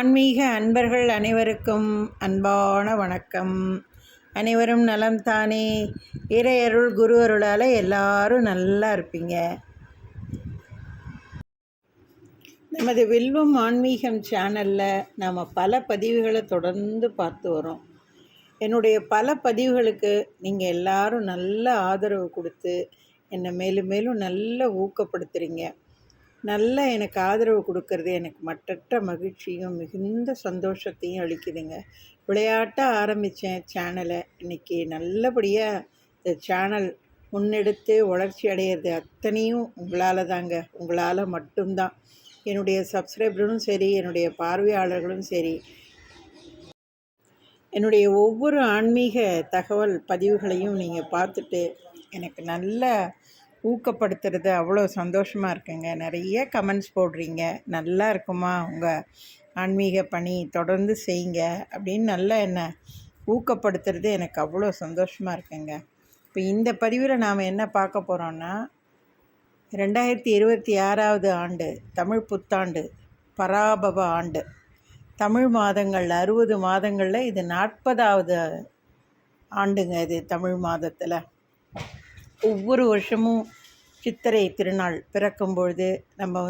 ஆன்மீக அன்பர்கள் அனைவருக்கும் அன்பான வணக்கம். அனைவரும் நலம் தானே? இறையருள் குரு அருளால் எல்லாரும் நல்லா இருப்பீங்க. நமது வில்வம் ஆன்மீகம் சேனலில் நாம் பல பதிவுகளை தொடர்ந்து பார்த்து வரோம். என்னுடைய பல பதிவுகளுக்கு நீங்கள் எல்லாரும் நல்ல ஆதரவு கொடுத்து என்னை மேலும் மேலும் நல்ல ஊக்கப்படுத்துகிறீங்க. நல்ல எனக்கு ஆதரவு கொடுக்கறது எனக்கு மற்றற்ற மகிழ்ச்சியும் மிகுந்த சந்தோஷத்தையும் அளிக்குதுங்க. விளையாட்டாக ஆரம்பித்தேன் சேனலை. இன்றைக்கி நல்லபடியாக இந்த சேனல் முன்னெடுத்து வளர்ச்சி அடையிறது அத்தனையும் உங்களால் தாங்க. உங்களால் மட்டும்தான். என்னுடைய சப்ஸ்கிரைபரும் சரி, என்னுடைய பார்வையாளர்களும் சரி, என்னுடைய ஒவ்வொரு ஆன்மீக தகவல் பதிவுகளையும் நீங்கள் பார்த்துட்டு எனக்கு நல்ல ஊக்கப்படுத்துறது அவ்வளோ சந்தோஷமாக இருக்குங்க. நிறைய கமெண்ட்ஸ் போடுறீங்க. நல்லா இருக்குமா உங்கள் ஆன்மீக பணி, தொடர்ந்து செய்யுங்க அப்படின்னு நல்லா என்னை ஊக்கப்படுத்துறது எனக்கு அவ்வளோ சந்தோஷமாக இருக்குங்க. இப்போ இந்த பதிவில் நாம் என்ன பார்க்க போகிறோன்னா, 2026 ஆண்டு தமிழ் புத்தாண்டு, பராபவ ஆண்டு. தமிழ் மாதங்கள் 60 மாதங்களில் இது 40வது ஆண்டுங்க. இது தமிழ் மாதத்தில் ஒவ்வொரு வருஷமும் சித்திரை திருநாள் பிறக்கும் பொழுது நம்ம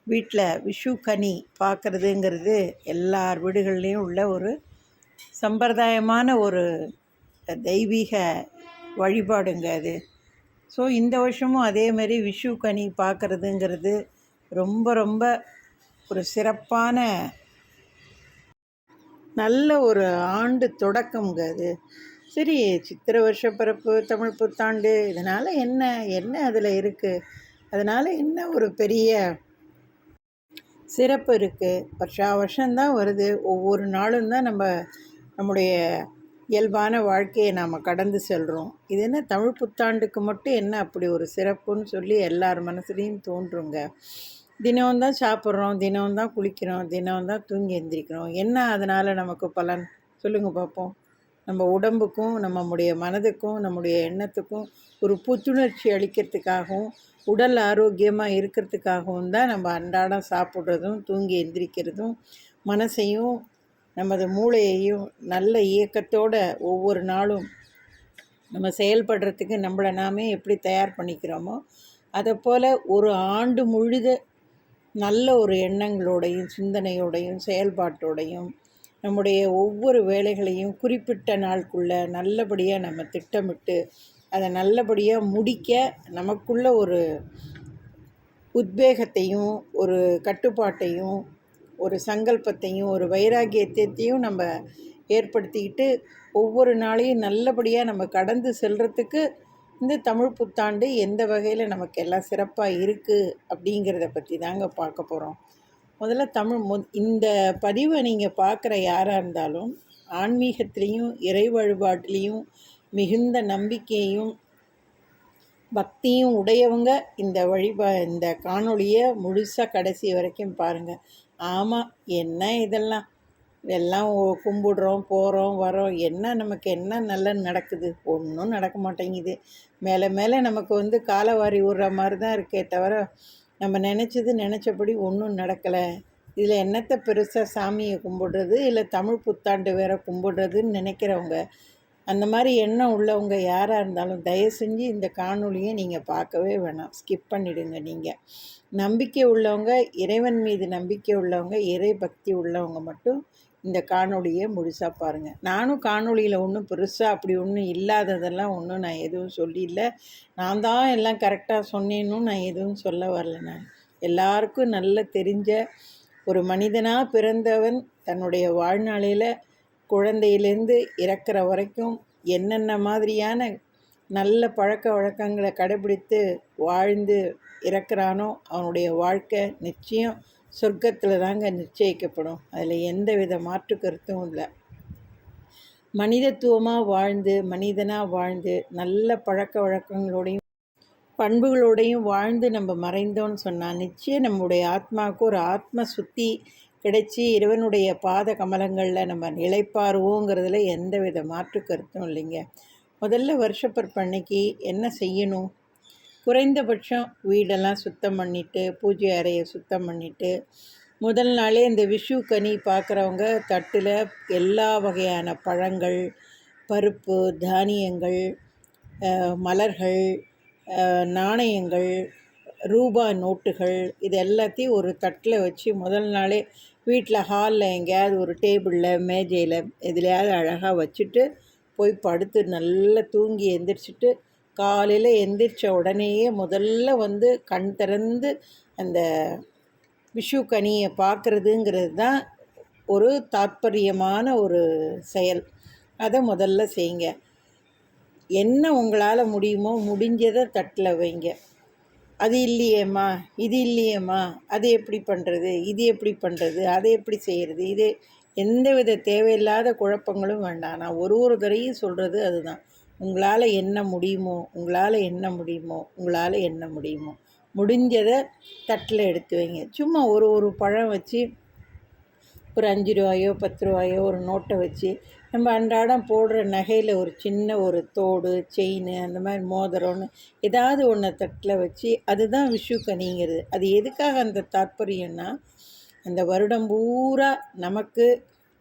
வீட்டில் விஷு கனி பார்க்குறதுங்கிறது எல்லார் வீடுகள்லேயும் உள்ள ஒரு சம்பிரதாயமான ஒரு தெய்வீக வழிபாடுங்க அது. ஸோ இந்த வருஷமும் அதேமாரி விஷு கனி பார்க்குறதுங்கிறது ரொம்ப ரொம்ப ஒரு சிறப்பான நல்ல ஒரு ஆண்டு தொடக்கம்ங்க அது. சரி, சித்திரை வருஷ பிறப்பு, தமிழ் புத்தாண்டு, இதனால் என்ன அதில் இருக்குது? அதனால் என்ன ஒரு பெரிய சிறப்பு இருக்குது? வருஷம்தான் வருது. ஒவ்வொரு நாளும் தான் நம்முடைய இயல்பான வாழ்க்கையை நாம் கடந்து செல்கிறோம். இது என்ன தமிழ் புத்தாண்டுக்கு மட்டும் என்ன அப்படி ஒரு சிறப்புன்னு சொல்லி எல்லார் மனசுலேயும் தோன்றுங்க. தினம்தான் சாப்பிட்றோம், தினம்தான் குளிக்கிறோம், தினம்தான் தூங்கி எந்திரிக்கிறோம். என்ன அதனால் நமக்கு பலன் சொல்லுங்கள் பார்ப்போம். நம்ம உடம்புக்கும், நம்முடைய மனதுக்கும், நம்முடைய எண்ணத்துக்கும் ஒரு புத்துணர்ச்சி அளிக்கிறதுக்காகவும், உடல் ஆரோக்கியமாக இருக்கிறதுக்காகவும் தான் நம்ம அன்றாடம் சாப்பிட்றதும், தூங்கி எந்திரிக்கிறதும், மனசையும் நமது மூளையையும் நல்ல இயக்கத்தோடு ஒவ்வொரு நாளும் நம்ம செயல்படுறதுக்கு நம்மளை நாமே எப்படி தயார் பண்ணிக்கிறோமோ, அதை போல் ஒரு ஆண்டு முழுத நல்ல ஒரு எண்ணங்களோடையும், சிந்தனையோடையும், செயல்பாட்டோடையும் நம்முடைய ஒவ்வொரு வேலைகளையும் குறிப்பிட்ட நாளுக்குள்ளே நல்லபடியாக நம்ம திட்டமிட்டு அதை நல்லபடியாக முடிக்க நமக்குள்ள ஒரு உத்வேகத்தையும், ஒரு கட்டுப்பாட்டையும், ஒரு சங்கல்பத்தையும், ஒரு வைராகியத்தையும் நம்ம ஏற்படுத்திக்கிட்டு ஒவ்வொரு நாளையும் நல்லபடியாக நம்ம கடந்து செல்கிறதுக்கு இந்த தமிழ் புத்தாண்டு எந்த வகையில் நமக்கு எல்லாம் சிறப்பாக இருக்குது அப்படிங்கிறத பற்றி தாங்க பார்க்க போகிறோம். முதல்ல இந்த பதிவை நீங்கள் பார்க்குற யாராக இருந்தாலும் ஆன்மீகத்திலையும் இறை வழிபாட்டிலையும் மிகுந்த நம்பிக்கையும் பக்தியும் உடையவங்க இந்த காணொளியை முழுசாக கடைசி வரைக்கும் பாருங்கள். ஆமாம், என்ன இதெல்லாம் கும்பிடுறோம், போகிறோம், வரோம், நமக்கு என்ன நல்லது நடக்குது? ஒன்றும் நடக்க மாட்டேங்குது. மேலே மேலே நமக்கு காலவாரி விடுற மாதிரி தான் இருக்கே தவிர நம்ம நினச்சபடி ஒன்றும் நடக்கலை. இதில் என்னத்தை பெருசாக சாமியை கும்பிடுறது, இல்லை தமிழ் புத்தாண்டு வேறு கும்பிடுறதுன்னு நினைக்கிறவங்க, அந்த மாதிரி எண்ணம் உள்ளவங்க யாராக இருந்தாலும் தயவு செஞ்சு இந்த காணொளியை நீங்கள் பார்க்கவே வேணாம், ஸ்கிப் பண்ணிவிடுங்க. நீங்கள் நம்பிக்கை உள்ளவங்க, இறைவன் மீது நம்பிக்கை உள்ளவங்க, இறை பக்தி உள்ளவங்க மட்டும் இந்த காணொளியை முழுசாக பாருங்கள். நானும் காணொளியில் ஒன்றும் பெருசாக அப்படி ஒன்றும் இல்லாததெல்லாம் ஒன்றும் நான் எதுவும் சொல்லியில்லை. நான் தான் எல்லாம் கரெக்டாக சொன்னேன்னு நான் எதுவும் சொல்ல வரல. நான் எல்லாருக்கும் நல்ல தெரிஞ்ச ஒரு மனிதனாக பிறந்தவன் தன்னுடைய வாழ்நாளில் குழந்தையிலேருந்து இறக்குற வரைக்கும் என்னென்ன மாதிரியான நல்ல பழக்க வழக்கங்களை கடைபிடித்து வாழ்ந்து இறக்குறானோ அவனுடைய வாழ்க்கை நிச்சயம் சொர்க்கத்தில் தாங்க நிச்சயிக்கப்படும். அதில் எந்த வித மாற்று கருத்தும் இல்லை. மனிதத்துவமாக வாழ்ந்து, மனிதனாக வாழ்ந்து, நல்ல பழக்க வழக்கங்களோடையும் பண்புகளோடையும் வாழ்ந்து நம்ம மறைந்தோன்னு சொன்னால் நிச்சயம் நம்முடைய ஆத்மாவுக்கு ஒரு ஆத்ம சுத்தி கிடைச்சி இறைவனுடைய பாத கமலங்களில் நம்ம நிலைப்பாருவோங்கிறதுல எந்த வித மாற்று கருத்தும் இல்லைங்க. முதல்ல வருஷப்பிறப்பு அன்னைக்கு என்ன செய்யணும்? குறைந்தபட்சம் வீடெல்லாம் சுத்தம் பண்ணிவிட்டு, பூஜை அறையை சுத்தம் பண்ணிவிட்டு, முதல் நாளே இந்த விஷு கனி பார்க்குறவங்க தட்டில் எல்லா வகையான பழங்கள், பருப்பு, தானியங்கள், மலர்கள், நாணயங்கள், ரூபா நோட்டுகள் இது எல்லாத்தையும் ஒரு தட்டில் வச்சு முதல் நாளே வீட்டில் ஹாலில் எங்கேயாவது ஒரு டேபிளில் மேஜையில் எதுலையாவது அழகாக வச்சுட்டு போய் படுத்து நல்லா தூங்கி எந்திரிச்சிட்டு காலையில் எந்திரிச்ச உடனேயே முதல்ல வந்து கண் திறந்து அந்த விஷு கனியை பார்க்குறதுங்கிறது தான் ஒரு தாத்பரியமான ஒரு செயல். அதை முதல்ல செய்யுங்க. என்ன உங்களால் முடியுமோ முடிஞ்சதை தட்டில் வைங்க. அது இல்லையேம்மா, இது இல்லையேம்மா, அது எப்படி பண்ணுறது, இது எப்படி பண்ணுறது, அதை எப்படி செய்கிறது, இது எந்தவித தேவையில்லாத குழப்பங்களும் வேண்டாம். நான் ஒரு தடவையும் சொல்கிறது அதுதான். உங்களால் என்ன முடியுமோ உங்களால் என்ன முடியுமோ உங்களால் என்ன முடியுமோ முடிஞ்சதை தட்டில் எடுத்து வைங்க. சும்மா ஒரு பழம் வச்சு ஒரு 5 ரூபாயோ 10 ரூபாயோ ஒரு நோட்டை வச்சு நம்ம அன்றாடம் போடுற நகையில் ஒரு சின்ன ஒரு தோடு, செயின், அந்த மாதிரி மோதிரம்னு ஏதாவது ஒன்றை தட்டில் வச்சு அதுதான் விஷு கனிங்கிறது. அது எதுக்காக அந்த தாற்பயம்னா, அந்த வருடம் பூரா நமக்கு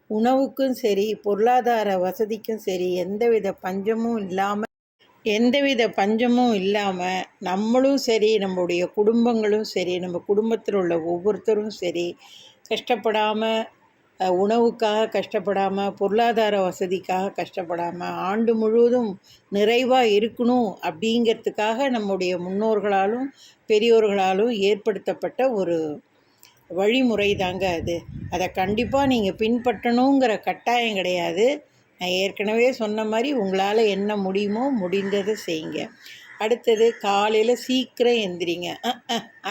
உணவுக்கும் சரி பொருளாதார வசதிக்கும் சரி எந்தவித பஞ்சமும் இல்லாமல் நம்மளும் சரி நம்முடைய குடும்பங்களும் சரி நம்ம குடும்பத்தில் உள்ள ஒவ்வொருத்தரும் சரி கஷ்டப்படாமல், உணவுக்காக கஷ்டப்படாமல், பொருளாதார வசதிக்காக கஷ்டப்படாமல் ஆண்டு முழுவதும் நிறைவாக இருக்கணும் அப்படிங்கிறதுக்காக நம்முடைய முன்னோர்களாலும் பெரியோர்களாலும் ஏற்படுத்தப்பட்ட ஒரு வழிமுறை தாங்க அது. அதை கண்டிப்பாக நீங்கள் பின்பற்றணுங்கிற கட்டாயம் கிடையாது. நான் ஏற்கனவே சொன்ன மாதிரி உங்களால் என்ன முடியுமோ முடிந்ததை செய்யுங்க. அடுத்தது காலையில் சீக்கிரம் எந்திரிங்க.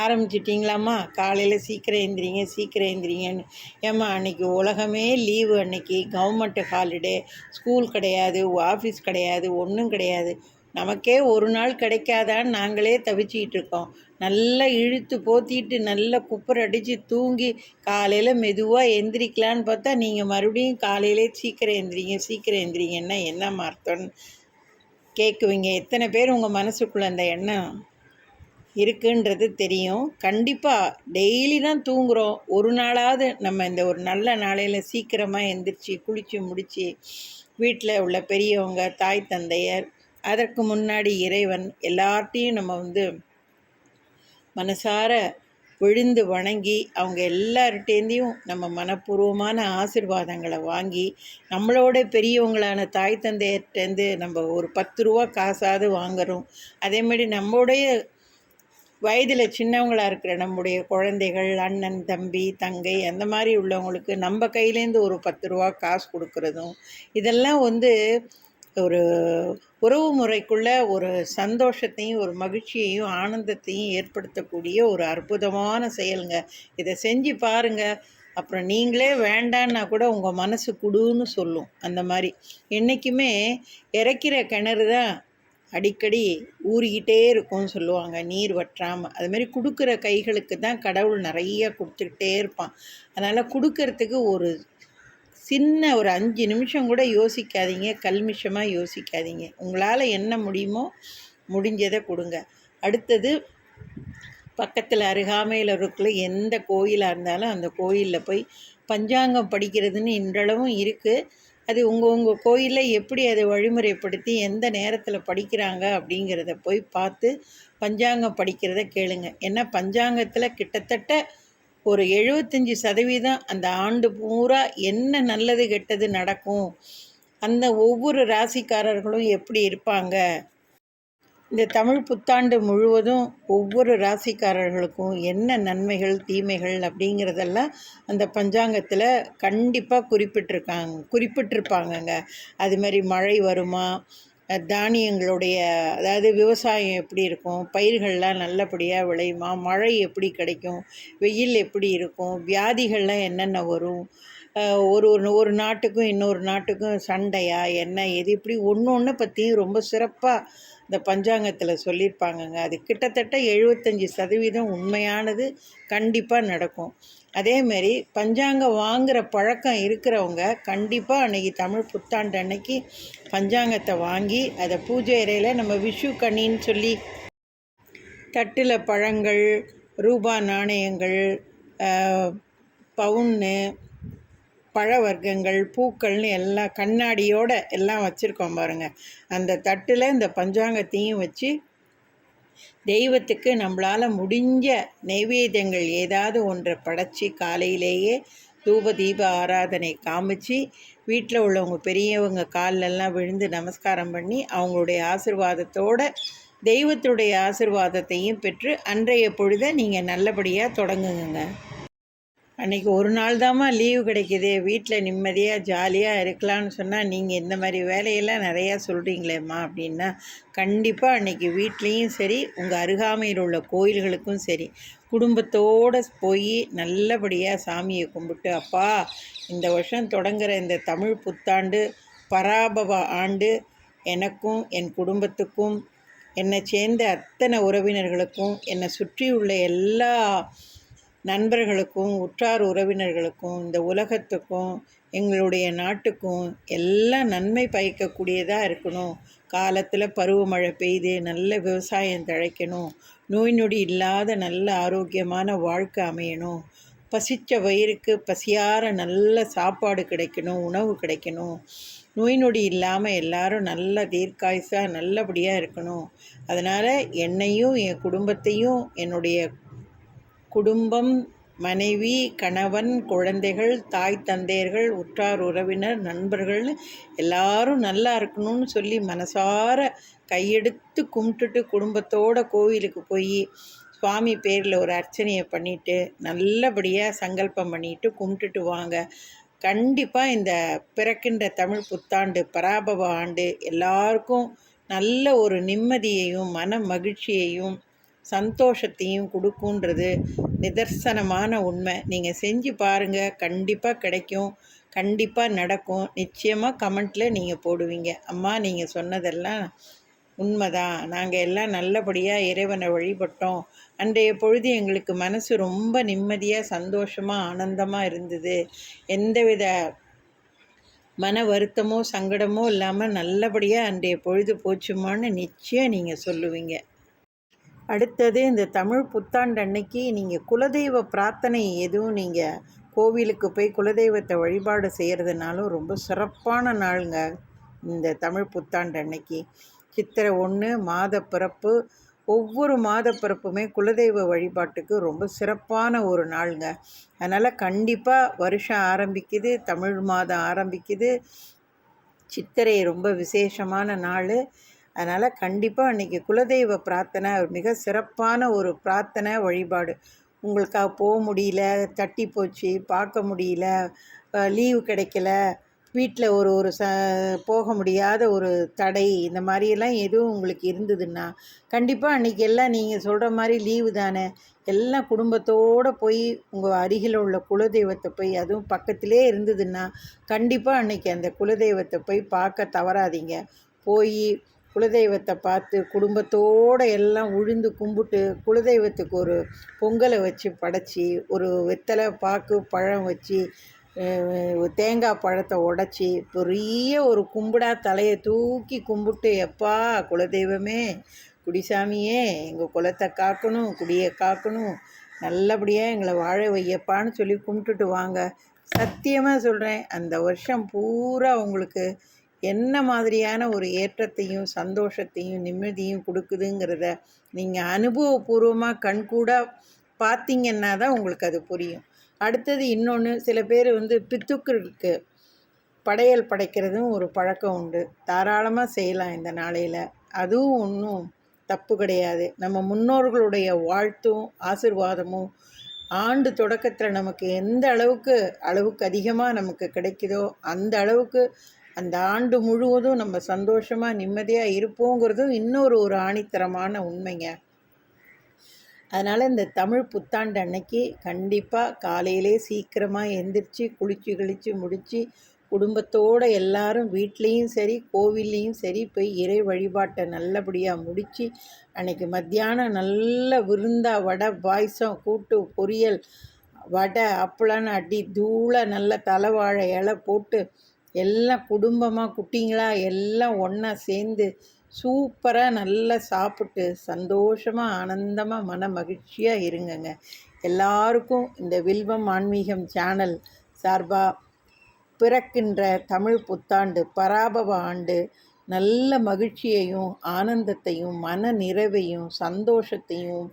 ஆரம்பிச்சிட்டிங்களாம்மா, காலையில் சீக்கிரம் எந்திரிங்கன்னு. ஏம்மா அன்றைக்கி உலகமே லீவு, அன்றைக்கி கவர்மெண்ட்டு ஹாலிடே, ஸ்கூல் கிடையாது, ஆஃபீஸ் கிடையாது, ஒன்றும் கிடையாது. நமக்கே ஒரு நாள் கிடைக்காதான்னு நாங்களே தவிச்சிக்கிட்டு இருக்கோம். நல்லா இழுத்து போத்திட்டு நல்லா குப்பரை அடித்து தூங்கி காலையில் மெதுவாக எந்திரிக்கலான்னு பார்த்தா நீங்கள் மறுபடியும் காலையிலே சீக்கிரம் எந்திரிங்கன்னா என்ன அர்த்தம்னு கேட்குவீங்க. எத்தனை பேர் உங்கள் மனசுக்குள்ளே அந்த எண்ணம் இருக்குன்றது தெரியும். கண்டிப்பாக டெய்லி தான் தூங்குகிறோம். ஒரு நாளாவது நம்ம இந்த ஒரு நல்ல நாளையில் சீக்கிரமாக எந்திரிச்சு குளித்து முடித்து வீட்டில் உள்ள பெரியவங்க, தாய் தந்தையர், அதற்கு முன்னாடி இறைவன் எல்லார்ட்டையும் நம்ம வந்து மனசார விழுந்து வணங்கி அவங்க எல்லார்கிட்டேருந்தையும் நம்ம மனப்பூர்வமான ஆசீர்வாதங்களை வாங்கி நம்மளோட பெரியவங்களான தாய் தந்தையர்கிட்டேருந்து நம்ம ஒரு 10 ரூபா காசாவது வாங்குகிறோம். அதேமாதிரி நம்மளுடைய வயதில் சின்னவங்களாக இருக்கிற நம்முடைய குழந்தைகள், அண்ணன், தம்பி, தங்கை அந்த மாதிரி உள்ளவங்களுக்கு நம்ம கையிலேருந்து ஒரு 10 ரூபா காசு கொடுக்குறதும் இதெல்லாம் வந்து ஒரு உறவு முறைக்குள்ள ஒரு சந்தோஷத்தையும் ஒரு மகிழ்ச்சியையும் ஆனந்தத்தையும் ஏற்படுத்தக்கூடிய ஒரு அற்புதமான செயலுங்க. இதை செஞ்சு பாருங்கள். அப்புறம் நீங்களே வேண்டான்னா கூட உங்கள் மனசு குடுன்னு சொல்லும். அந்த மாதிரி என்றைக்குமே இறைக்கிற கிணறு தான் அடிக்கடி ஊறிக்கிட்டே இருக்கும்னு சொல்லுவாங்க, நீர் வற்றாமல். அதுமாரி கொடுக்குற கைகளுக்கு தான் கடவுள் நிறைய கொடுத்துக்கிட்டே இருப்பான். அதனால் கொடுக்கறதுக்கு ஒரு சின்ன ஒரு 5 நிமிஷம் கூட யோசிக்காதீங்க, கல்மிஷமாக யோசிக்காதீங்க. உங்களால் என்ன முடியுமோ முடிஞ்சதை கொடுங்க. அடுத்தது பக்கத்தில் அருகாமையில் இருக்கிற எந்த கோயிலாக இருந்தாலும் அந்த கோயிலில் போய் பஞ்சாங்கம் படிக்கிறதுன்னு இன்றளவும் இருக்குது. அது உங்கள் கோயிலில் எப்படி அதை வழிமுறைப்படுத்தி எந்த நேரத்தில் படிக்கிறாங்க அப்படிங்கிறத போய் பார்த்து பஞ்சாங்கம் படிக்கிறத கேளுங்க. ஏன்னா பஞ்சாங்கத்தில் கிட்டத்தட்ட ஒரு 75% அந்த ஆண்டு பூரா என்ன நல்லது கெட்டது நடக்கும், அந்த ஒவ்வொரு ராசிக்காரர்களும் எப்படி இருப்பாங்க, இந்த தமிழ் புத்தாண்டு முழுவதும் ஒவ்வொரு ராசிக்காரர்களுக்கும் என்ன நன்மைகள் தீமைகள் அப்படிங்கிறதெல்லாம் அந்த பஞ்சாங்கத்தில் கண்டிப்பாக குறிப்பிட்டிருப்பாங்கங்க. அதுமாதிரி மழை வருமா, தானியங்களுடைய அதாவது விவசாயம் எப்படி இருக்கும், பயிர்கள்லாம் நல்லபடியாக விளையுமா, மழை எப்படி கிடைக்கும், வெயில் எப்படி இருக்கும், வியாதிகள்லாம் என்னென்ன வரும், ஒரு நாட்டுக்கும் இன்னொரு நாட்டுக்கும் சண்டையா என்ன எது இப்படி ஒன்று பற்றியும் ரொம்ப சிறப்பாக இந்த பஞ்சாங்கத்தில் சொல்லியிருப்பாங்கங்க. அது கிட்டத்தட்ட 75% உண்மையானது, கண்டிப்பாக நடக்கும். அதேமாரி பஞ்சாங்கம் வாங்குகிற பழக்கம் இருக்கிறவங்க கண்டிப்பாக அன்றைக்கி தமிழ் புத்தாண்டு அன்னைக்கு பஞ்சாங்கத்தை வாங்கி அதை பூஜை அறையில் நம்ம விஷு கனின்னு சொல்லி தட்டில் பழங்கள், ரூபா நாணயங்கள், பவுன்னு, பழ வர்க்கங்கள், பூக்கள்னு எல்லாம் கண்ணாடியோடு எல்லாம் வச்சுருக்கோம் பாருங்கள். அந்த தட்டில் இந்த பஞ்சாங்கத்தையும் வச்சு தெய்வத்துக்கு நம்மளால் முடிஞ்ச நைவேத்தியங்கள் ஏதாவது ஒன்றை படைச்சி காலையிலேயே தூப தீப ஆராதனை காமிச்சு வீட்டில் உள்ளவங்க பெரியவங்க காலிலெல்லாம் விழுந்து நமஸ்காரம் பண்ணி அவங்களுடைய ஆசிர்வாதத்தோடு தெய்வத்துடைய ஆசிர்வாதத்தையும் பெற்று அன்றைய பொழுதை நீங்கள் நல்லபடியாக தொடங்குங்க. அன்றைக்கி ஒரு நாள் தாம்மா லீவு கிடைக்கிது, வீட்டில் நிம்மதியாக ஜாலியாக இருக்கலாம்னு சொன்னால் நீங்கள் இந்த மாதிரி வேலையெல்லாம் நிறையா சொல்கிறீங்களேம்மா அப்படின்னா, கண்டிப்பாக அன்றைக்கி வீட்லேயும் சரி உங்கள் அருகாமையில் உள்ள கோயில்களுக்கும் சரி குடும்பத்தோடு போய் நல்லபடியாக சாமியை கும்பிட்டு, அப்பா இந்த வருஷம் தொடங்குகிற இந்த தமிழ் புத்தாண்டு பராபவ ஆண்டு எனக்கும் என் குடும்பத்துக்கும் என்னை சேர்ந்த அத்தனை உறவினர்களுக்கும் என்னை சுற்றியுள்ள எல்லா நண்பர்களுக்கும் உற்றார் உறவினர்களுக்கும் இந்த உலகத்துக்கும் எங்களுடைய நாட்டுக்கும் எல்லாம் நன்மை பயக்கக்கூடியதாக இருக்கணும். காலத்தில் பருவமழை பெய்து நல்ல விவசாயம் தழைக்கணும், நோய் நொடி இல்லாத நல்ல ஆரோக்கியமான வாழ்க்கை அமையணும், பசித்த வயிறுக்கு பசியார நல்ல சாப்பாடு கிடைக்கணும், உணவு கிடைக்கணும், நோய் நொடி இல்லாமல் எல்லாரும் நல்ல தீர்க்காயுசாக நல்லபடியாக இருக்கணும். அதனால் என்னையும் என் குடும்பத்தையும் என்னுடைய குடும்பம், மனைவி, கணவன், குழந்தைகள், தாய் தந்தையர்கள், உற்றார் உறவினர், நண்பர்கள்னு எல்லாரும் நல்லா இருக்கணும்னு சொல்லி மனசார கையெடுத்து கும்பிட்டுட்டு குடும்பத்தோடு கோவிலுக்கு போய் சுவாமி பேரில் ஒரு அர்ச்சனையை பண்ணிவிட்டு நல்லபடியாக சங்கல்பம் பண்ணிவிட்டு கும்பிட்டுட்டு வாங்க. கண்டிப்பாக இந்த பிறக்கின்ற தமிழ் புத்தாண்டு பராபவ ஆண்டு எல்லாருக்கும் நல்ல ஒரு நிம்மதியையும் மன மகிழ்ச்சியையும் சந்தோஷத்தையும் கொடுக்குன்றது நிதர்சனமான உண்மை. நீங்கள் செஞ்சு பாருங்கள், கண்டிப்பாக கிடைக்கும், கண்டிப்பாக நடக்கும். நிச்சயமாக கமெண்ட்டில் நீங்கள் போடுவீங்க, அம்மா நீங்கள் சொன்னதெல்லாம் உண்மைதான், நாங்கள் எல்லாம் நல்லபடியாக இறைவனை வழிபட்டோம், அன்றைய பொழுது எங்களுக்கு மனசு ரொம்ப நிம்மதியாக சந்தோஷமாக ஆனந்தமாக இருந்தது, எந்தவித மன வருத்தமோ சங்கடமோ இல்லாமல் நல்லபடியாக அன்றைய பொழுது போச்சுமான்னு நிச்சயம் நீங்கள் சொல்லுவீங்க. அடுத்தது இந்த தமிழ் புத்தாண்டு அன்னைக்கு நீங்கள் குலதெய்வ பிரார்த்தனை எதுவும் நீங்கள் கோவிலுக்கு போய் குலதெய்வத்தை வழிபாடு செய்கிறதுனாலும் ரொம்ப சிறப்பான நாளுங்க. இந்த தமிழ் புத்தாண்டு அன்னைக்கு சித்திரை 1 மாத பிறப்பு, ஒவ்வொரு மாத பிறப்புமே குலதெய்வ வழிபாட்டுக்கு ரொம்ப சிறப்பான ஒரு நாளுங்க. அதனால் கண்டிப்பாக வருஷம் ஆரம்பிக்குது, தமிழ் மாதம் ஆரம்பிக்குது, சித்திரை ரொம்ப விசேஷமான நாள். அதனால் கண்டிப்பாக அன்றைக்கி குலதெய்வ பிரார்த்தனை மிக சிறப்பான ஒரு பிரார்த்தனை வழிபாடு. உங்களுக்காக போக முடியல, தட்டி போச்சு, பார்க்க முடியல, லீவு கிடைக்கல, வீட்டில் ஒரு ஒரு போக முடியாத ஒரு தடை, இந்த மாதிரியெல்லாம் எதுவும் உங்களுக்கு இருந்ததுன்னா கண்டிப்பாக அன்றைக்கி எல்லாம் நீங்கள் சொல்கிற மாதிரி லீவு தானே, எல்லாம் குடும்பத்தோடு போய் உங்கள் அருகில் உள்ள குலதெய்வத்தை போய், அதுவும் பக்கத்திலே இருந்ததுன்னா கண்டிப்பாக அன்றைக்கி அந்த குலதெய்வத்தை போய் பார்க்க தவறாதீங்க. போய் குலதெய்வத்தை பார்த்து குடும்பத்தோடு எல்லாம் உழுந்து கும்பிட்டு குலதெய்வத்துக்கு ஒரு பொங்கலை வச்சு படைச்சி, ஒரு வெத்தலை பாக்கு பழம் வச்சு, தேங்காய் பழத்தை உடச்சி பெரிய ஒரு கும்பிடா தலையை தூக்கி கும்பிட்டு, எப்பா குலதெய்வமே குடிசாமியே எங்கள் குலத்தை காக்கணும், குடியை காக்கணும், நல்லபடியாக எங்களை வாழ வையப்பான்னு சொல்லி கும்பிட்டுட்டு வாங்க. சத்தியமாக சொல்கிறேன், அந்த வருஷம் பூரா உங்களுக்கு என்ன மாதிரியான ஒரு ஏற்றத்தையும் சந்தோஷத்தையும் நிம்மதியும் கொடுக்குதுங்கிறத நீங்கள் அனுபவபூர்வமாக கண்கூடாக பார்த்தீங்கன்னா தான் உங்களுக்கு அது புரியும். அடுத்தது இன்னொன்று, சில பேர் பித்துக்களுக்கு படையல் படைக்கிறதும் ஒரு பழக்கம் உண்டு. தாராளமாக செய்யலாம் இந்த நாளையில், அதுவும் ஒன்றும் தப்பு கிடையாது. நம்ம முன்னோர்களுடைய வாழ்த்தும் ஆசிர்வாதமும் ஆண்டு தொடக்கத்தில் நமக்கு எந்த அளவுக்கு அதிகமாக நமக்கு கிடைக்குதோ அந்த அளவுக்கு அந்த ஆண்டு முழுவதும் நம்ம சந்தோஷமாக நிம்மதியாக இருப்போங்கிறதும் இன்னொரு ஆணித்தரமான உண்மைங்க. அதனால் இந்த தமிழ் புத்தாண்டு அன்னைக்கு கண்டிப்பாக காலையிலே சீக்கிரமாக எந்திரிச்சு குளித்து கிழித்து முடித்து குடும்பத்தோடு எல்லாரும் வீட்லேயும் சரி கோவில்லையும் சரி போய் இறை வழிபாட்டை நல்லபடியாக முடித்து அன்றைக்கி மத்தியானம் நல்ல விருந்தாக வடை பாயசம் கூட்டு பொரியல் வடை அப்பளம்னு அடி தூள நல்ல தலைவாழை இலை போட்டு எல்லாம் குடும்பமாக குட்டிங்களா எல்லாம் ஒன்றா சேர்ந்து சூப்பராக நல்லா சாப்பிட்டு சந்தோஷமாக ஆனந்தமாக மன மகிழ்ச்சியாக இருங்கங்க. எல்லாருக்கும் இந்த வில்வம் ஆன்மீகம் சேனல் சார்பாக பிறக்கின்ற தமிழ் புத்தாண்டு பராபவ ஆண்டு நல்ல மகிழ்ச்சியையும் ஆனந்தத்தையும் மன நிறைவையும் சந்தோஷத்தையும்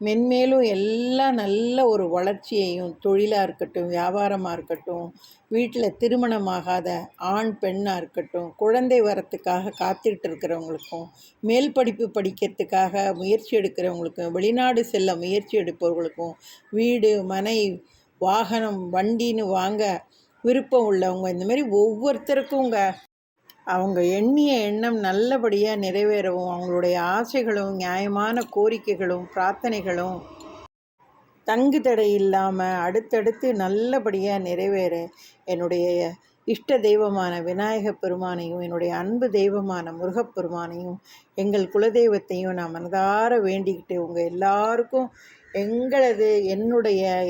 மென்மேலும் எல்லாம் நல்ல ஒரு வளர்ச்சியையும் தொழிலாக இருக்கட்டும், வியாபாரமாக இருக்கட்டும், வீட்டில் திருமணமாகாத ஆண் பெண்ணாக இருக்கட்டும், குழந்தை வரத்துக்காக காத்துக்கிட்டு இருக்கிறவங்களுக்கும், மேல் படிப்பு படிக்கிறதுக்காக முயற்சி எடுக்கிறவங்களுக்கும், வெளிநாடு செல்ல முயற்சி எடுப்பவர்களுக்கும், வீடு மனை வாகனம் வண்டின்னு வாங்க விருப்பம் உள்ளவங்க, இந்தமாரி ஒவ்வொருத்தருக்கும் அவங்க எண்ணிய எண்ணம் நல்லபடியாக நிறைவேறவும், அவங்களுடைய ஆசைகளும் நியாயமான கோரிக்கைகளும் பிரார்த்தனைகளும் தங்கு தடை இல்லாமல் அடுத்தடுத்து நல்லபடியாக நிறைவேற என்னுடைய இஷ்ட தெய்வமான விநாயகப் பெருமானையும், என்னுடைய அன்பு தெய்வமான முருகப்பெருமானையும், எங்கள் குலதெய்வத்தையும் நான் மனதார வேண்டிக்கிட்டு உங்கள் எல்லாருக்கும்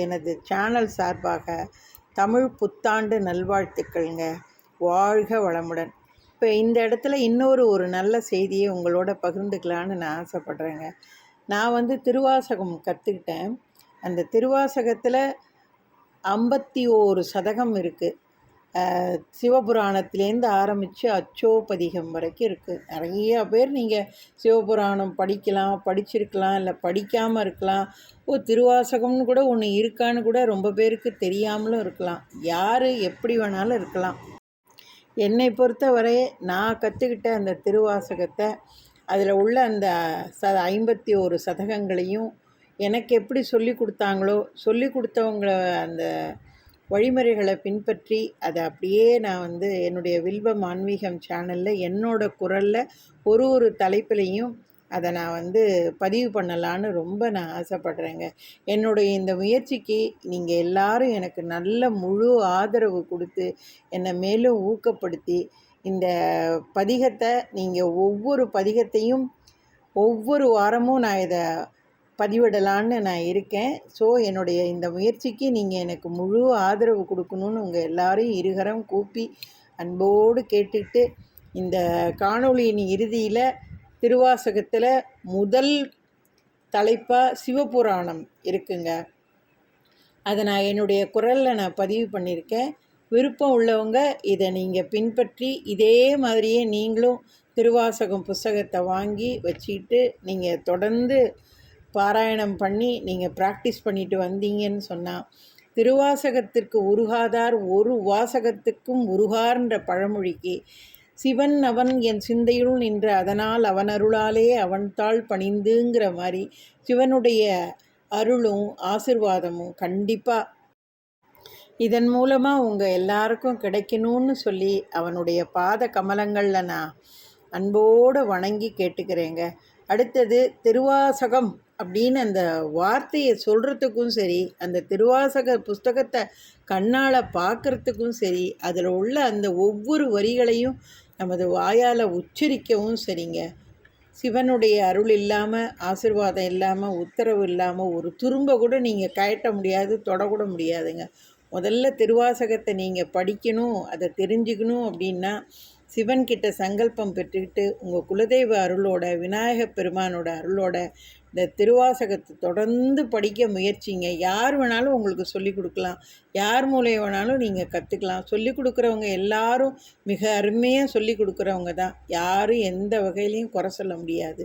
எனது சேனல் சார்பாக தமிழ் புத்தாண்டு நல்வாழ்த்துக்கள்ங்க. வாழ்க வளமுடன். இப்போ இந்த இடத்துல ஒரு நல்ல செய்தியை உங்களோட பகிர்ந்துக்கலான்னு நான் ஆசைப்பட்றேங்க. நான் திருவாசகம் கற்றுக்கிட்டேன். அந்த திருவாசகத்தில் 51 சதகம் இருக்குது. சிவபுராணத்துலேருந்து ஆரம்பித்து அச்சோபதிகம் வரைக்கும் இருக்குது. நிறையா பேர் நீங்கள் சிவபுராணம் படிக்கலாம், படிச்சிருக்கலாம், இல்லை படிக்காமல் இருக்கலாம். திருவாசகம்னு கூட ஒன்று இருக்கான்னு கூட ரொம்ப பேருக்கு தெரியாமலும் இருக்கலாம். யார் எப்படி வேணாலும் இருக்கலாம். என்னை பொறுத்தவரை நான் கற்றுக்கிட்ட அந்த திருவாசகத்தை, அதில் உள்ள அந்த 51 சதகங்களையும் எனக்கு எப்படி சொல்லி கொடுத்தாங்களோ, சொல்லி கொடுத்தவங்கள அந்த வழிமுறைகளை பின்பற்றி அதை அப்படியே நான் என்னுடைய வில்வம் ஆன்மீகம் சேனலில் என்னோடய குரலில் ஒரு தலைப்பிலையும் அதை நான் பதிவு பண்ணலான்னு ரொம்ப நான் ஆசைப்பட்றேங்க. என்னுடைய இந்த முயற்சிக்கு நீங்கள் எல்லாரும் எனக்கு நல்ல முழு ஆதரவு கொடுத்து என்னை மேலும் ஊக்கப்படுத்தி இந்த பதிகத்தை நீங்கள் ஒவ்வொரு பதிகத்தையும் ஒவ்வொரு வாரமும் நான் இதை பதிவிடலான்னு நான் இருக்கேன். ஸோ என்னுடைய இந்த முயற்சிக்கு நீங்கள் எனக்கு முழு ஆதரவு கொடுக்கணுன்னு உங்கள் எல்லாரையும் இருகரம் கூப்பி அன்போடு கேட்டுட்டு, இந்த காணொளியின் இறுதியில் திருவாசகத்தில் முதல் தலைப்பாக சிவபுராணம் இருக்குங்க. அதை நான் என்னுடைய குரலில் நான் பதிவு பண்ணியிருக்கேன். விருப்பம் உள்ளவங்க இதை நீங்கள் பின்பற்றி இதே மாதிரியே நீங்களும் திருவாசகம் புஸ்தகத்தை வாங்கி வச்சுக்கிட்டு நீங்கள் தொடர்ந்து பாராயணம் பண்ணி நீங்கள் ப்ராக்டிஸ் பண்ணிட்டு வந்தீங்கன்னு சொன்னால், திருவாசகத்திற்கு உருகாதார் ஒரு வாசகத்துக்கும் உருகார்ன்ற பழமொழிக்கு சிவன் அவன் என் சிந்தையுள் நின்ற அதனால் அவன் அருளாலே அவன் தாள் பணிந்துங்கிற மாதிரி சிவனுடைய அருளும் ஆசிர்வாதமும் கண்டிப்பாக இதன் மூலமாக உங்கள் எல்லாருக்கும் கிடைக்கணும்னு சொல்லி அவனுடைய பாத கமலங்களில் நான் அன்போடு வணங்கி கேட்டுக்கிறேங்க. அடுத்தது திருவாசகம் அப்படின்னு அந்த வார்த்தையை சொல்கிறதுக்கும் சரி, அந்த திருவாசக புஸ்தகத்தை கண்ணால் பார்க்குறதுக்கும் சரி, அதில் உள்ள அந்த ஒவ்வொரு வரிகளையும் நமது வாயால் உச்சரிக்கவும் சரிங்க. சிவனுடைய அருள் இல்லாமல், ஆசீர்வாதம் இல்லாமல், உத்தரவு இல்லாமல் ஒரு துரும்ப கூட நீங்கள் கயட்ட முடியாது, தொடக்கூட முடியாதுங்க. முதல்ல திருவாசகத்தை நீங்கள் படிக்கணும், அதை தெரிஞ்சுக்கணும் அப்படின்னா சிவன்கிட்ட சங்கல்பம் பெற்றுக்கிட்டு உங்கள் குலதெய்வ அருளோட, விநாயகப் பெருமானோட அருளோட இந்த திருவாசகத்தை தொடர்ந்து படிக்க முயற்சிங்க. யார் வேணாலும் உங்களுக்கு சொல்லிக் கொடுக்கலாம், யார் மூலம் வேணாலும் நீங்கள் கற்றுக்கலாம். சொல்லிக் கொடுக்குறவங்க எல்லாரும் மிக அருமையாக சொல்லிக் கொடுக்குறவங்க தான். யாரும் எந்த வகையிலையும் குறை சொல்ல முடியாது.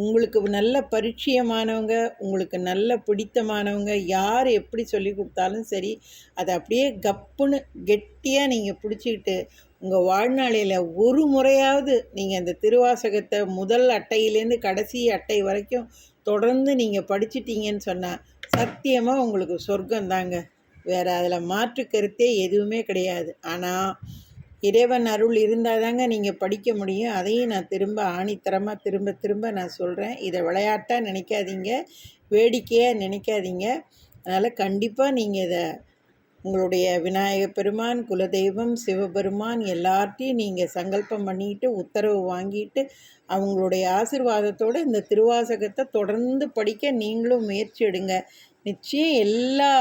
உங்களுக்கு நல்ல பரிச்சயமானவங்க, உங்களுக்கு நல்ல பிடித்தமானவங்க யார் எப்படி சொல்லி கொடுத்தாலும் சரி, அதை அப்படியே கப்புன்னு கெட்டியாக நீங்கள் பிடிச்சிக்கிட்டு உங்கள் வாழ்நாளில் ஒரு முறையாவது நீங்கள் அந்த திருவாசகத்தை முதல் அட்டையிலேருந்து கடைசி அட்டை வரைக்கும் தொடர்ந்து நீங்கள் படிச்சிட்டிங்கன்னு சொன்னால் சத்தியமாக உங்களுக்கு சொர்க்கந்தாங்க. வேறு அதில் மாற்று கருத்தே எதுவுமே கிடையாது. ஆனால் இறைவன் அருள் இருந்தால் தாங்க நீங்கள் படிக்க முடியும். அதையும் நான் திரும்ப ஆணித்தரமாக திரும்ப திரும்ப நான் சொல்கிறேன். இதை விளையாட்டாக நினைக்காதீங்க, வேடிக்கையாக நினைக்காதீங்க. அதனால் கண்டிப்பாக நீங்கள் இதை உங்களுடைய விநாயகப் பெருமான், குலதெய்வம், சிவபெருமான் எல்லார்ட்டையும் நீங்கள் சங்கல்பம் பண்ணிட்டு உத்தரவு வாங்கிட்டு அவங்களுடைய ஆசீர்வாதத்தோடு இந்த திருவாசகத்தை தொடர்ந்து படிக்க நீங்களும் முயற்சி எடுங்க. நிச்சயம் எல்லா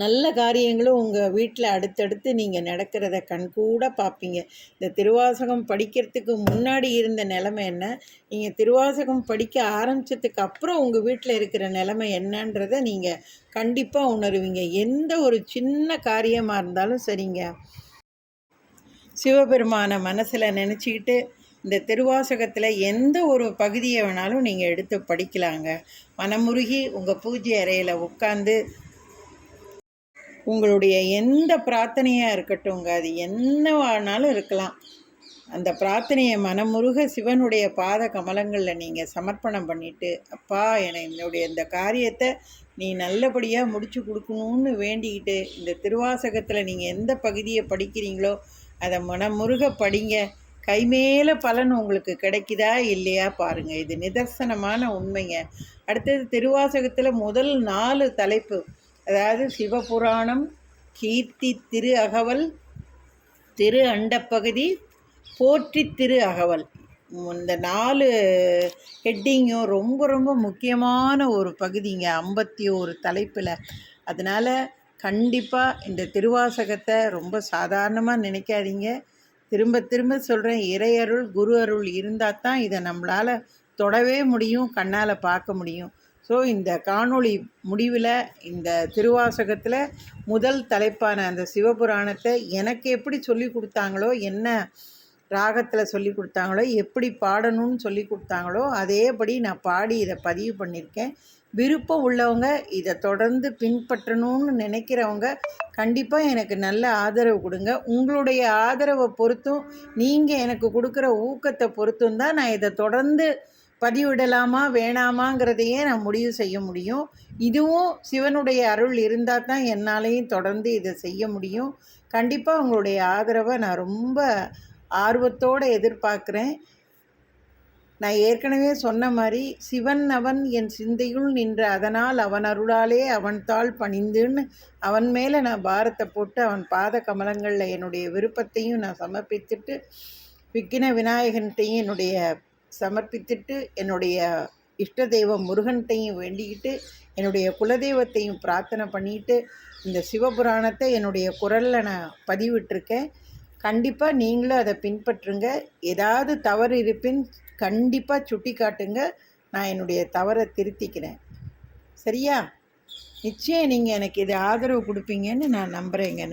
நல்ல காரியங்களும் உங்கள் வீட்டில் அடுத்தடுத்து நீங்கள் நடக்கிறத கண்கூட பார்ப்பீங்க. இந்த திருவாசகம் படிக்கிறதுக்கு முன்னாடி இருந்த நிலமை என்ன, நீங்கள் திருவாசகம் படிக்க ஆரம்பித்ததுக்கு அப்புறம் உங்கள் வீட்டில் இருக்கிற நிலமை என்னன்றதை நீங்கள் கண்டிப்பாக உணருவீங்க. எந்த ஒரு சின்ன காரியமாக இருந்தாலும் சரிங்க, சிவபெருமானை மனசில் நினச்சிக்கிட்டு இந்த திருவாசகத்தில் எந்த ஒரு பகுதியை வேணாலும் நீங்கள் எடுத்து படிக்கலாங்க. மனமுருகி உங்கள் பூஜை அறையில் உட்காந்து உங்களுடைய எந்த பிரார்த்தனையாக இருக்கட்டும்ங்க, அது என்னவானாலும் இருக்கலாம், அந்த பிரார்த்தனையை மனமுருக சிவனுடைய பாத கமலங்களில் நீங்கள் சமர்ப்பணம் பண்ணிவிட்டு, அப்பா என்னுடைய இந்த காரியத்தை நீ நல்லபடியாக முடித்து கொடுக்கணும்னு வேண்டிக்கிட்டு, இந்த திருவாசகத்தில் நீங்கள் எந்த பகுதியை படிக்கிறீங்களோ அதை மனமுருக படிங்க. கைமேல பலன் உங்களுக்கு கிடைக்குதா இல்லையா பாருங்கள். இது நிதர்சனமான உண்மைங்க. அடுத்தது திருவாசகத்தில் முதல் 4 தலைப்பு, அதாவது சிவபுராணம், கீர்த்தி திரு அகவல், திரு அண்டப்பகுதி, போற்றி திரு அகவல், இந்த 4 ஹெட்டிங்கும் ரொம்ப ரொம்ப முக்கியமான ஒரு பகுதிங்க 51 தலைப்பில். அதனால் கண்டிப்பாக இந்த திருவாசகத்தை ரொம்ப சாதாரணமாக நினைக்காதீங்க. திரும்ப திரும்ப சொல்கிறேன், இறையருள் குரு அருள் இருந்தால் தான் இதை நம்மளால் தொடவே முடியும், கண்ணால் பார்க்க முடியும். ஸோ இந்த காணொளி முடிவில் இந்த திருவாசகத்தில் முதல் தலைப்பான அந்த சிவபுராணத்தை எனக்கு எப்படி சொல்லி கொடுத்தாங்களோ, என்ன ராகத்தில் சொல்லி கொடுத்தாங்களோ, எப்படி பாடணும்னு சொல்லி கொடுத்தாங்களோ அதேபடி நான் பாடி இதை பதிவு பண்ணியிருக்கேன். விருப்பம் உள்ளவங்க, இதை தொடர்ந்து பின்பற்றணும்னு நினைக்கிறவங்க கண்டிப்பாக எனக்கு நல்ல ஆதரவு கொடுங்க. உங்களுடைய ஆதரவை பொறுத்தும் நீங்கள் எனக்கு கொடுக்குற ஊக்கத்தை பொறுத்தும் தான் நான் இதை தொடர்ந்து பதிவிடலாமா வேணாமாங்கிறதையே நான் முடிவு செய்ய முடியும். இதுவும் சிவனுடைய அருள் இருந்தால் தான் என்னாலையும் தொடர்ந்து இதை செய்ய முடியும். கண்டிப்பாக உங்களுடைய ஆதரவை நான் ரொம்ப ஆர்வத்தோடு எதிர்பார்க்குறேன். நான் ஏற்கனவே சொன்ன மாதிரி, சிவன் அவன் என் சிந்தையுள் நின்ற அதனால் அவன் அருளாலே அவன் தாள் பணிந்துன்னு அவன் மேலே நான் பாரத்தை போட்டு அவன் பாத கமலங்களில் என்னுடைய விருப்பத்தையும் நான் சமர்ப்பித்துட்டு, விக்கின விநாயகன்கிட்டையும் என்னுடைய சமர்ப்பித்துட்டு, என்னுடைய இஷ்ட தெய்வம் முருகன்கிட்டையும் வேண்டிக்கிட்டு, என்னுடைய குலதெய்வத்தையும் பிரார்த்தனை பண்ணிட்டு இந்த சிவபுராணத்தை என்னுடைய குரலில் நான் பதிவிட்டிருக்கேன். கண்டிப்பாக நீங்களும் அதை பின்பற்றுங்க. ஏதாவது தவறு இருப்பின் கண்டிப்பாக சுட்டி காட்டுங்க, நான் என்னுடைய தவறை திருத்திக்கிறேன். சரியா? நிச்சயம் நீங்கள் எனக்கு இது ஆதரவு கொடுப்பீங்கன்னு நான் நம்புகிறேங்க.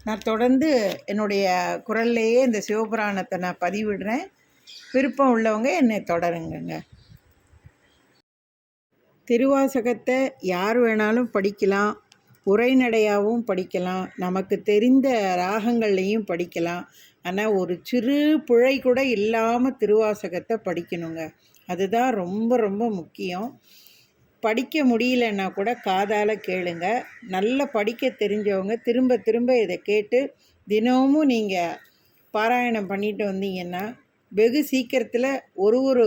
நான் தொடர்ந்து என்னுடைய குரல்லையே இந்த சிவபுராணத்தை நான் பதிவிடுறேன். விருப்பம் உள்ளவங்க என்னை தொடருங்க. திருவாசகத்தை யார் வேணாலும் படிக்கலாம், உரைநடையாகவும் படிக்கலாம், நமக்கு தெரிந்த ராகங்கள்லையும் படிக்கலாம். ஆனால் ஒரு சிறு பிழை கூட இல்லாமல் திருவாசகத்தை படிக்கணுங்க. அதுதான் ரொம்ப ரொம்ப முக்கியம். படிக்க முடியலன்னா கூட காதால் கேளுங்க. நல்லா படிக்க தெரிஞ்சவங்க திரும்ப திரும்ப இதை கேட்டு தினமும் நீங்கள் பாராயணம் பண்ணிட்டு வந்தீங்கன்னா வெகு சீக்கிரத்தில் ஒரு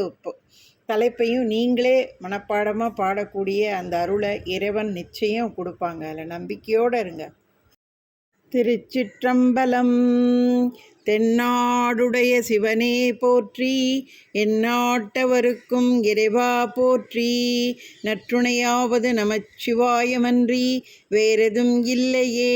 தலைப்பையும் நீங்களே மனப்பாடமாக பாடக்கூடிய அந்த அருளை இறைவன் நிச்சயம் கொடுப்பாங்க. அதில் நம்பிக்கையோடு இருங்க. திருச்சிற்றம்பலம். தென்னாடுடைய சிவனே போற்றி, எந்நாட்டவருக்கும் இறைவா போற்றி. நற்றுணையாவது நமச்சிவாயமன்றி வேறெதும் இல்லையே.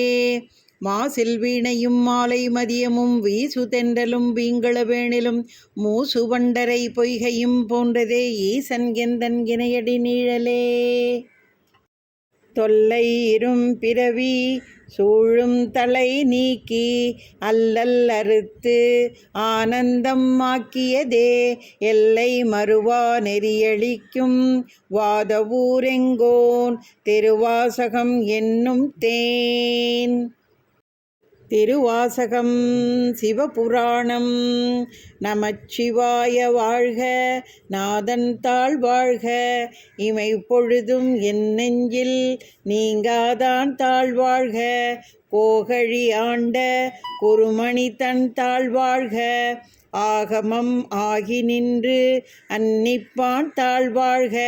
மாசில் வீணையும் மாலை மதியமும் வீசு தென்றலும் வீங்கள வேணிலும் மூசு வண்டரை பொய்கையும் போன்றதே ஈசன் எந்தன் இணையடி நீழலே. தொல்லை இரும் பிறவி சூழும் தலை நீக்கி அல்லல் அறுத்து ஆனந்தம் ஆக்கியதே எல்லை மறுவா நெறியளிக்கும் வாதவூரெங்கோன் திருவாசகம் என்னும் தேன். திருவாசகம் சிவபுராணம். நமச்சிவாய வாழ்க, நாதன் தாள் வாழ்க, இமை பொழுதும் என் நெஞ்சில் நீங்காதான் தாழ் வாழ்க, கோகழி ஆண்ட குருமணி தன் தாழ் வாழ்க, ஆகமம் ஆகி நின்று அன்னிப்பான் தாழ் வாழ்க,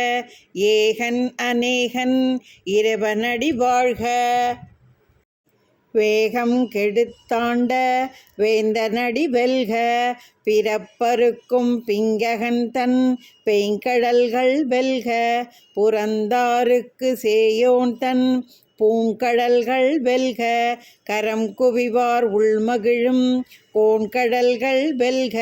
ஏகன் அநேகன் இறைவனடி வாழ்க, வேகம் கெடுத்தாண்ட வேந்தனடி வெல்க, பிறப்பருக்கும் பிங்ககன் தன் பெய்கடல்கள் வெல்க, புறந்தாருக்கு சேயோன் தன் பூங்கடல்கள் வெல்க கரம் குவிவார் உள்மகிழும் கோன்கடல்கள் வெல்க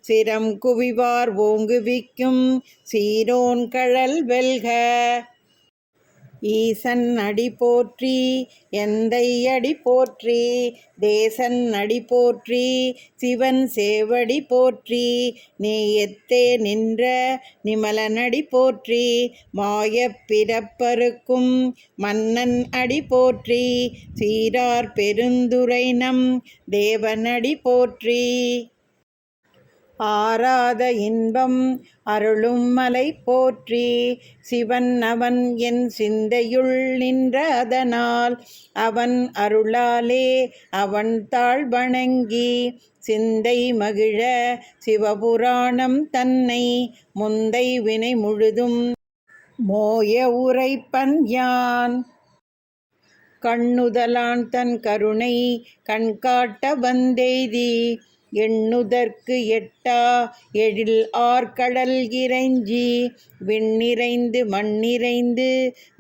சிரம் குவிவார் ஓங்குவிக்கும் சீரோன் கழல் வெல்க. ஈசன் அடி போற்றி எந்தை அடி போற்றி தேசன் அடி போற்றி சிவன் சேவடி போற்றி நேயத்தே நின்ற நிமலனடி போற்றி மாயப் பிறப்பறுக்கும் மன்னன் அடி போற்றி சீரார் பெருந்துரை நம் தேவனடி போற்றி. ஆராத இன்பம் அருளும் மலை போற்றி சிவன் அவன் என் சிந்தையுள் நின்ற அதனால் அவன் அருளாலே அவன் தாழ் வணங்கி சிந்தை மகிழ சிவபுராணம் தன்னை முந்தை வினை முழுதும் மோய உரைப்பன் யான். கண்ணுதலான் தன் கருணை கண்காட்ட வந்தெய்தி எண்ணுதற்கு எட்டா எழில் ஆர்கடல் இறைஞ்சி விண்ணிறைந்து மண்ணிறைந்து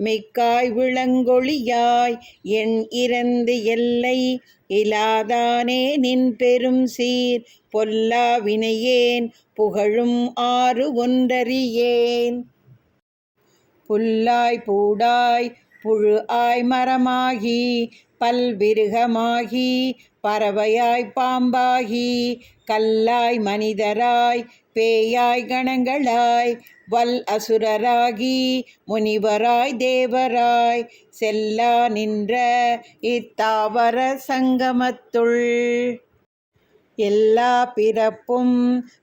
மெய்க்காய் விளங்கொளியாய் என் இறந்து எல்லை இலாதானே நின் பெரும் சீர் பொல்லா வினையேன் புகழும் ஆறு ஒன்றறியேன். புல்லாய் பூடாய் புழு ஆய் மரமாகி பல்விருகமாகி பறவையாய் பாம்பாகி கல்லாய் மனிதராய் பேயாய் கணங்களாய் வல் அசுரராகி முனிவராய் தேவராய் செல்லா நின்ற இத்தாவர சங்கமத்துள் எல்லா பிறப்பும்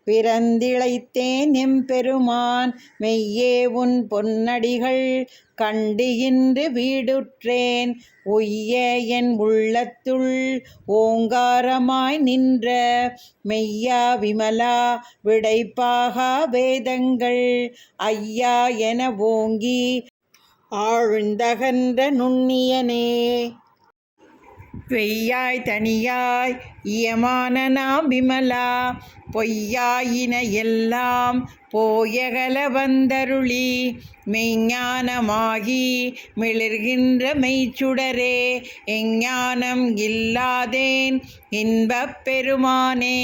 பிறந்திழைத்தேன் எம்பெருமான் மெய்யே உன் பொன்னடிகள் கண்டு இன்று வீடுற்றேன் உய்ய என் உள்ளத்துள் ஓங்காரமாய் நின்ற மெய்யா விமலா விடைப்பாகா வேதங்கள் ஐயா என ஓங்கி ஆழ்ந்தகன்ற நுண்ணியனே. வெய்யாய் தனியாய் இயமான நாம் விமலா பொய்யாயின எல்லாம் போயகல வந்தருளி மெய்ஞானமாகி மிளிர்கின்ற மெய்ச்சுடரே எஞ்ஞானம் இல்லாதேன் இன்பப் பெருமானே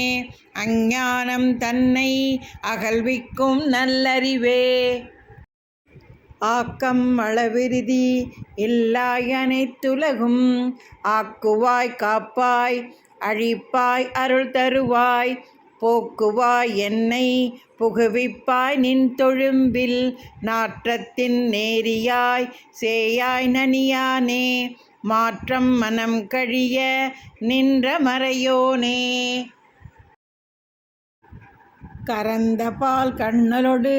அஞ்ஞானம் தன்னை அகல்விக்கும் நல்லறிவே. ஆக்கம் அளவிருதி இல்லாய் அனைத்துலகும் ஆக்குவாய் காப்பாய் அழிப்பாய் அருள் தருவாய் போக்குவாய் என்னை புகுவிப்பாய் நின் தொழும்பில் நாற்றத்தின் நேரியாய் சேயாய் நனியானே மாற்றம் மனம் கழிய நின்ற மறையோனே. கறந்த பால் கண்ணலொடு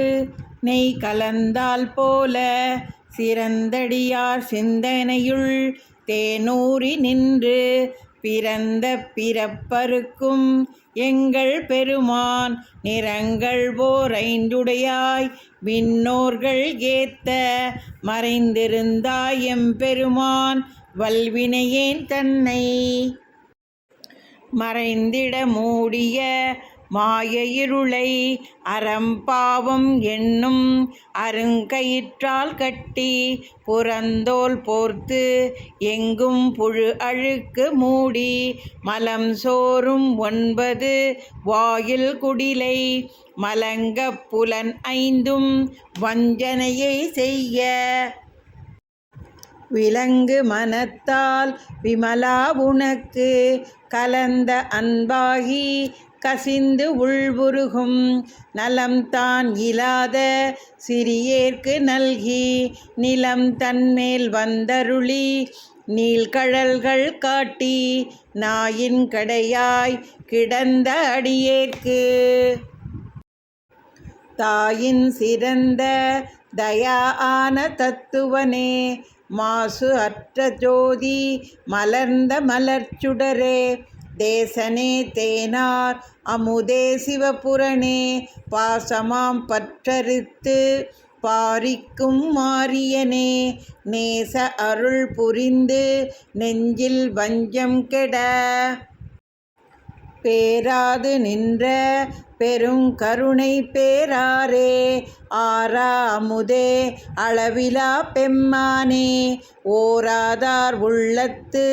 நெய் கலந்தால் போல சிறந்தடியார் சிந்தனையுள் தேனூறி நின்று பிறந்த பிறப்பறுக்கும் எங்கள் பெருமான் நிறங்கள் ஓர் ஐந்துடையாய் விண்ணோர்கள் ஏத்த மறைந்திருந்தாய் எம்பெருமான் வல்வினையேன் தன்னை மறைந்திட மூடிய மாய இருளை அறம்பாவம் என்னும் அருங்கயிற்றால் கட்டி புறந்தோல் போர்த்து எங்கும் புழு அழுக்கு மூடி மலம் சோறும் 9 வாயில் குடிலை மலங்கப் புலன் 5ம் வஞ்சனையை செய்ய விலங்கு மனத்தால் விமலா உனக்கு கலந்த அன்பாகி கசிந்து உள்வுருகும் நலம்தான் இலாத சிறியேற்கு நல்கி நிலம் தன்மேல் வந்தருளி நீள்கழல்கள் காட்டி நாயின் கடையாய் கிடந்த அடியேற்கு தாயின் சிறந்த தயா ஆன தத்துவனே மாசு அற்ற ஜோதி மலர்ந்த மலர்ச்சுடரே தேசனே தேனார் அமுதே சிவபுரனே பாசமாம் பற்றறுத்து பாரிக்கும் மாரியனே நேச அருள் புரிந்து நெஞ்சில் வஞ்சம் கெட பேராது நின்ற பெருங்கருணை பேராரே ஆறாமுதே அளவிலா பெம்மானே ஓராதார் உள்ளத்து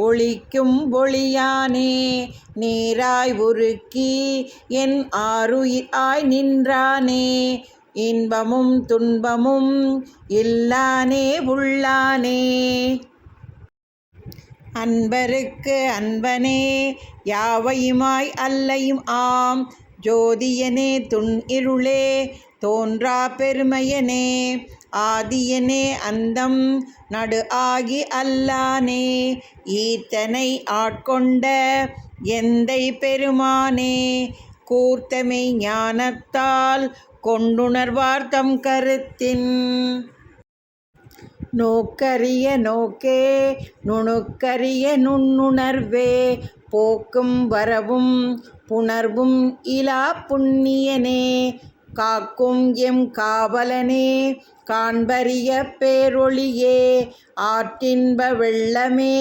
ஒளிக்கும் ஒளியானே நீராய் உருக்கி என் ஆருயிர் ஆய் நின்றானே இன்பமும் துன்பமும் இல்லானே உள்ளானே அன்பருக்கு அன்பனே யாவையுமாய் அல்லையும் ஆம் ஜோதியனே துன் இருளே தோன்றா பெருமையனே ஆதியனே அந்தம் நடு ஆகி அல்லானே ஈத்தனை ஆட்கொண்ட எந்தை பெருமானே கூர்த்தமை ஞானத்தால் கொண்டுணர்வார் தம் கருத்தின் நோக்கரிய நோக்கே நுணுக்கரிய நுண்ணுணர்வே போக்கும் வரவும் புணர்வும் இலா புண்ணியனே காக்கும் எம் காவலனே காண்பரிய பேரொளியே ஆற்றின்ப வெள்ளமே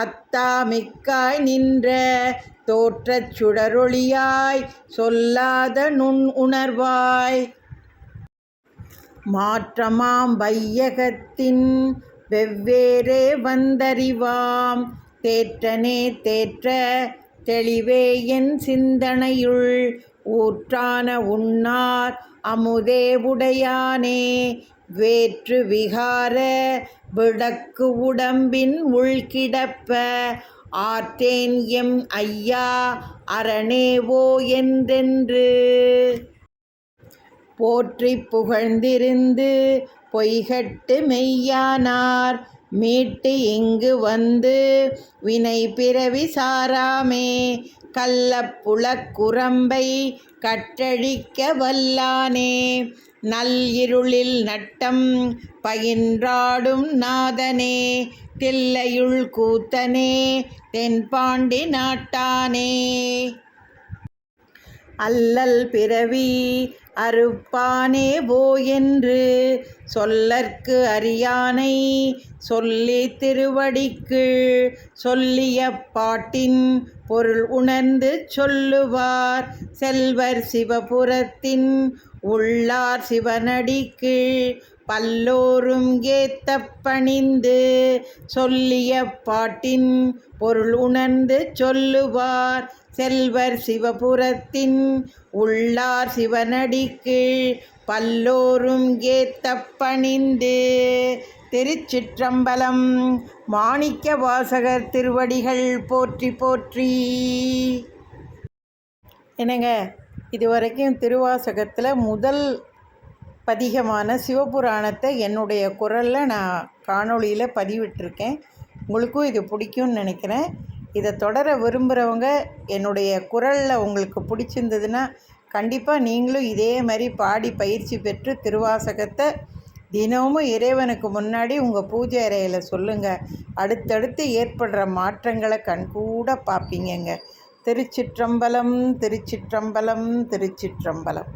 அத்தாமிக்காய் நின்ற தோற்றச் சுடரொளியாய் சொல்லாத நுண் உணர்வாய் மாற்றமாம் வையகத்தின் வெவ்வேறே வந்தறிவாம் தேற்றனே தேற்ற தெளிவே என் சிந்தனையுள் ஊற்றான உன்னார் அமுதே உடையானே வேற்று விகார விடக்கு உடம்பின் உள்கிடப்ப ஆற்றேன் எம் ஐயா அரணேவோ என்றென்று போற்றி புகழ்ந்திருந்து பொய்கட்டு மெய்யானார் மீட்டு இங்கு வந்து வினை பிறவி சாராமே கள்ளப்புலக் குரம்பை கற்றழிக்க வல்லானே நல் இருளில் நட்டம் பயின்றாடும் நாதனே தில்லையுள் கூத்தனே தென்பாண்டி நாட்டானே அல்லல் பிறவி அறுப்பானே ஓ என்று சொல்லற்கு அறியானை சொல்லி திருவடிக்கு சொல்லிய பாட்டின் பொருள் உணர்ந்து சொல்லுவார் செல்வர் சிவபுரத்தின் உள்ளார் சிவனடிக்கு பல்லோரும் ஏத்தப் பணிந்து சொல்லிய பாட்டின் பொருள் உணர்ந்து சொல்லுவார் செல்வர் சிவபுரத்தின் உள்ளார் சிவனடிக்கு பல்லோரும் ஏத்தப் பணிந்து. திருச்சிற்றம்பலம். மாணிக்க வாசகர் திருவடிகள் போற்றி போற்றி. என்னங்க, இதுவரைக்கும் திருவாசகத்தில் முதல் பதிகமான சிவபுராணத்தை என்னுடைய குரலில் நான் காணொளியில் பதிவிட்டிருக்கேன். உங்களுக்கும் இது பிடிக்கும்னு நினைக்கிறேன். இதை தொடர விரும்புகிறவங்க என்னுடைய குரலில் உங்களுக்கு பிடிச்சிருந்ததுன்னா கண்டிப்பாக நீங்களும் இதே மாதிரி பாடி பயிற்சி பெற்று திருவாசகத்தை தினமும் இறைவனுக்கு முன்னாடி உங்கள் பூஜை அறையில் சொல்லுங்கள். அடுத்தடுத்து ஏற்படுற மாற்றங்களை கண்கூட பார்ப்பீங்கங்க. திருச்சிற்றம்பலம், திருச்சிற்றம்பலம், திருச்சிற்றம்பலம்.